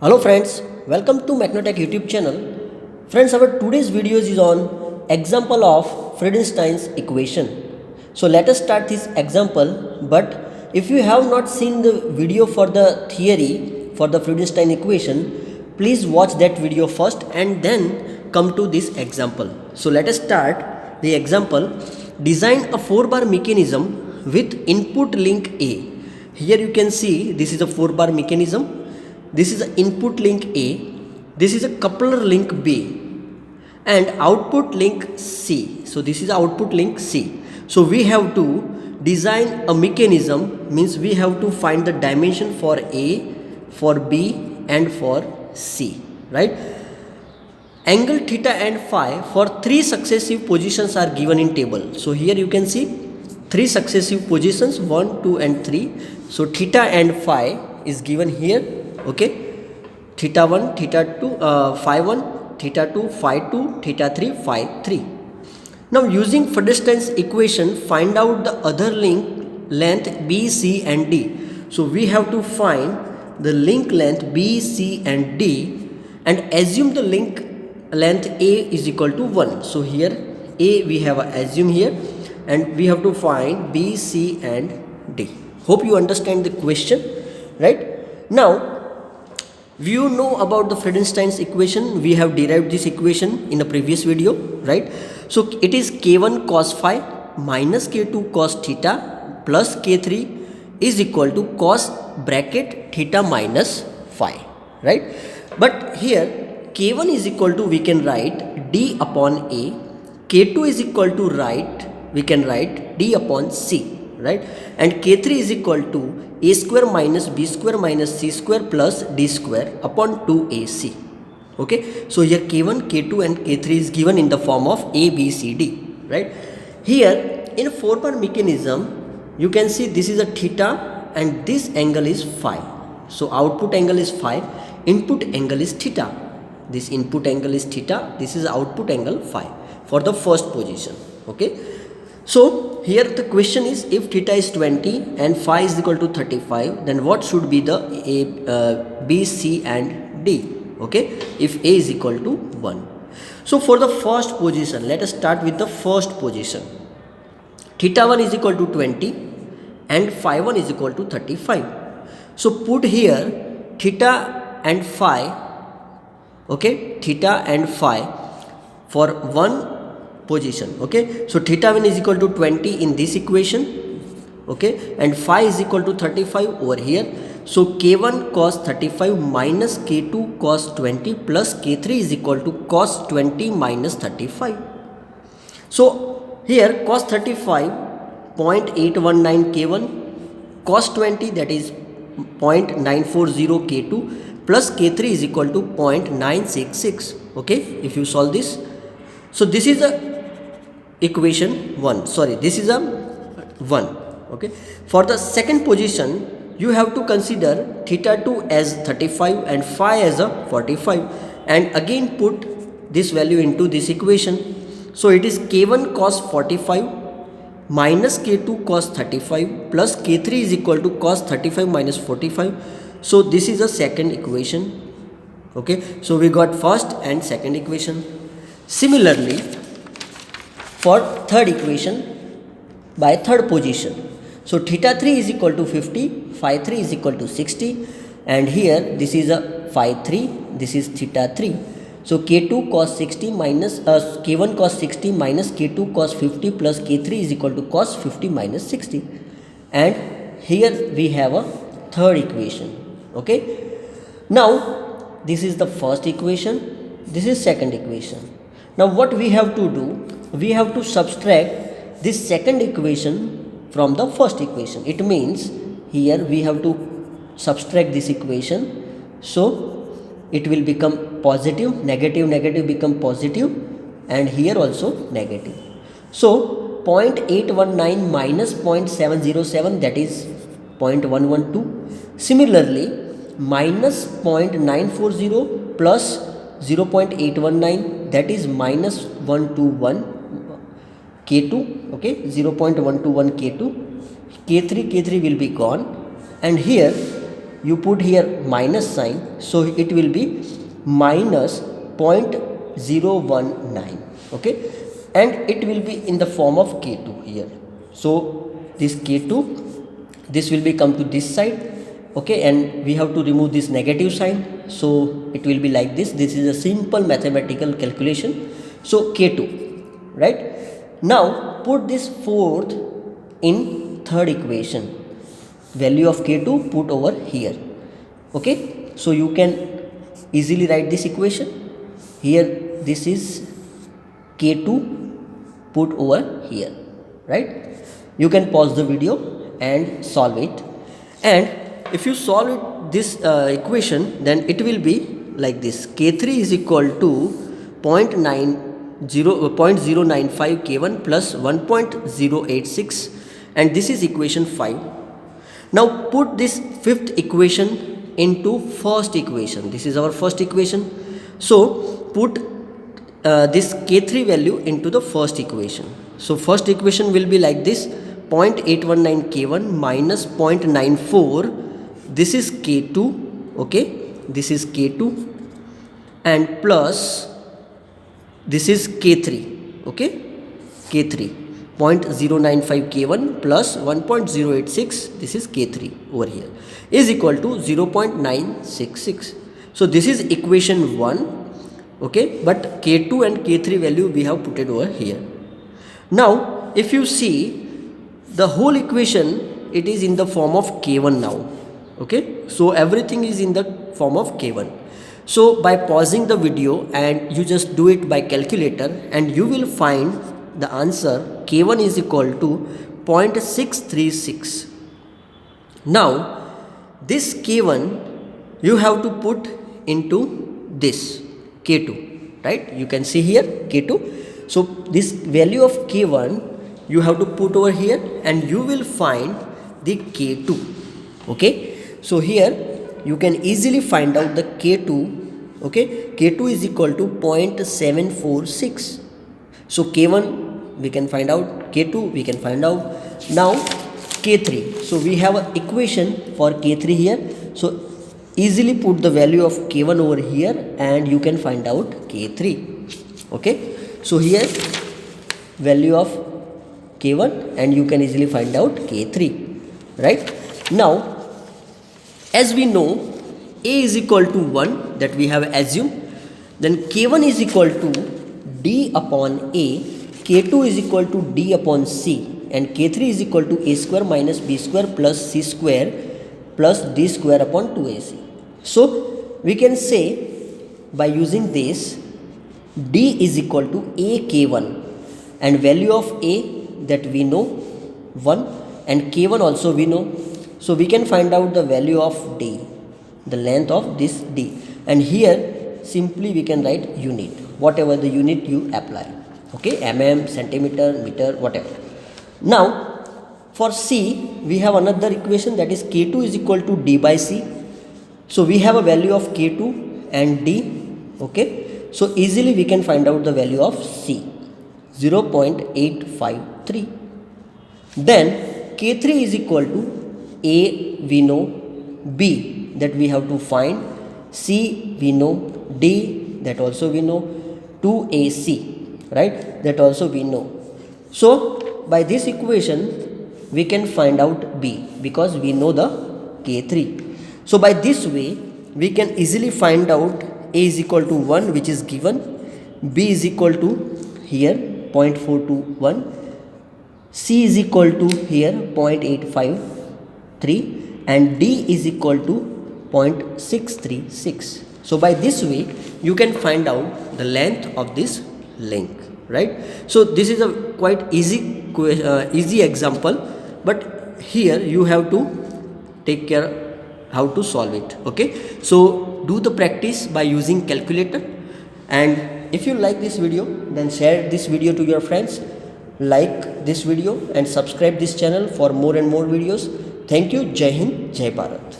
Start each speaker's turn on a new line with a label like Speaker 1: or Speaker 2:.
Speaker 1: Hello friends, welcome to Macnotech YouTube channel. Friends, our today's video is on example of Friedenstein's equation. So let us start this example, but if you have not seen the video for the theory for the Friedenstein equation, please watch that video first and then come to this example. So let us start the example. Design a 4-bar mechanism with input link A. Here you can see this is a 4-bar mechanism. This is the input link A, this is a coupler link B, and output link C. So this is output link C. So we have to design a mechanism, means we have to find the dimension for A, for B and for C, right? Angle theta and phi for 3 successive positions are given in table. So here you can see 3 successive positions, 1, 2 and 3. So theta and phi is given here. Okay, theta 1, theta 2, phi 1, theta 2, phi 2, theta 3, phi 3. Now using Friedenstein's equation, find out the other link length B, C and D. So we have to find the link length B, C and D and assume the link length A is equal to 1. So here A we have assume here and we have to find B, C and D. Hope you understand the question, right? Now you know about the Friedenstein's equation. We have derived this equation in the previous video, right? So it is k1 cos phi minus k2 cos theta plus k3 is equal to cos bracket theta minus phi, right? But here k1 is equal to, we can write d upon a, k2 is equal to we can write d upon c, right? And k3 is equal to a square minus b square minus c square plus d square upon 2ac. Okay, so here k1, k2 and k3 is given in the form of a, b, c, d, right? Here in 4-bar mechanism you can see this is a theta and this angle is phi. So output angle is phi, input angle is theta. This input angle is theta, this is output angle phi for the first position. Okay, so here the question is, if theta is 20 and phi is equal to 35, then what should be the B, C and D? Okay, if A is equal to 1. So for the first position, let us start with the first position. Theta 1 is equal to 20 and phi 1 is equal to 35. So put here theta and phi, okay, theta and phi for one position. Okay, so theta 1 is equal to 20 in this equation, okay, and phi is equal to 35 over here. So k1 cos 35 minus k2 cos 20 plus k3 is equal to cos 20 minus 35. So here cos 35 0.819 k1, cos 20 that is 0.940 k2 plus k3 is equal to 0.966. Okay, if you solve this, so this is a equation 1, sorry, this is a 1. Okay, for the second position you have to consider theta 2 as 35 and phi as a 45 and again put this value into this equation. So it is k1 cos 45 minus k2 cos 35 plus k3 is equal to cos 35 minus 45. So this is a second equation. Okay, so we got first and second equation. Similarly, for third equation by third position, so theta 3 is equal to 50, phi 3 is equal to 60 and here this is a phi 3, this is theta 3. So k2 cos 60 minus k1 cos 60 minus k2 cos 50 plus k3 is equal to cos 50 minus 60 and here we have a third equation. Okay, now this is the first equation, this is second equation. Now what we have to do, we have to subtract this second equation from the first equation. It means here we have to subtract this equation, so it will become positive, negative, negative become positive and here also negative. So 0.819 minus 0.707 that is 0.112. Similarly minus 0.940 plus 0.819 that is minus 121 k2, okay, 0.121 k2, k3 will be gone and here you put here minus sign, so it will be minus 0.019, okay, and it will be in the form of K2 here. So this K2, this will be come to this side, okay, and we have to remove this negative sign, so it will be like this. This is a simple mathematical calculation. So K2, right? Now put this fourth in third equation, value of K2 put over here, okay. So you can easily write this equation here. This is K2 put over here, right? You can pause the video and solve it, and if you solve it, this equation, then it will be like this. K3 is equal to 0.095 K1 plus 1.086, and this is equation 5. Now put this fifth equation into first equation. This is our first equation. So put this K3 value into the first equation. So first equation will be like this: 0.819 K1 minus 0.94. This is K2, okay, this is K2, and plus this is K3, okay, K3 0.095 K1 plus 1.086, this is K3 over here, is equal to 0.966. So this is equation 1, okay, but K2 and K3 value we have put it over here. Now if you see the whole equation, it is in the form of K1 now, okay. So everything is in the form of K1. So by pausing the video and you just do it by calculator, and you will find the answer K1 is equal to 0.636. Now this K1 you have to put into this K2, right? You can see here K2. So this value of K1 you have to put over here, and you will find the K2, okay. So here you can easily find out the K2, okay. K2 is equal to 0.746. So K1 we can find out, K2 we can find out. Now K3, so we have an equation for K3 here, so easily put the value of K1 over here and you can find out K3, okay. So here value of K1 and you can easily find out K3, right? Now as we know A is equal to 1, that we have assumed, then K1 is equal to D upon A, K2 is equal to D upon C, and K3 is equal to A square minus B square plus C square plus D square upon 2AC. So we can say by using this, D is equal to A K1, and value of A that we know 1, and K1 also we know. So we can find out the value of D, the length of this D, and here simply we can write unit, whatever the unit you apply, okay, mm, centimeter, meter, whatever. Now for C we have another equation, that is K2 is equal to D by C. So we have a value of K2 and D, okay. So easily we can find out the value of C, 0.853. Then K3 is equal to A we know, B that we have to find, C we know, D that also we know, 2AC, right, that also we know. So by this equation we can find out B because we know the K3. So by this way we can easily find out A is equal to 1, which is given, B is equal to here 0.421, C is equal to here 0.853, and D is equal to 0.636. So by this way you can find out the length of this link, right? So this is a quite easy example, but here you have to take care how to solve it, okay. So do the practice by using calculator, and if you like this video then share this video to your friends, like this video and subscribe this channel for more and more videos. Thank you. Jai Hind, Jai Bharat.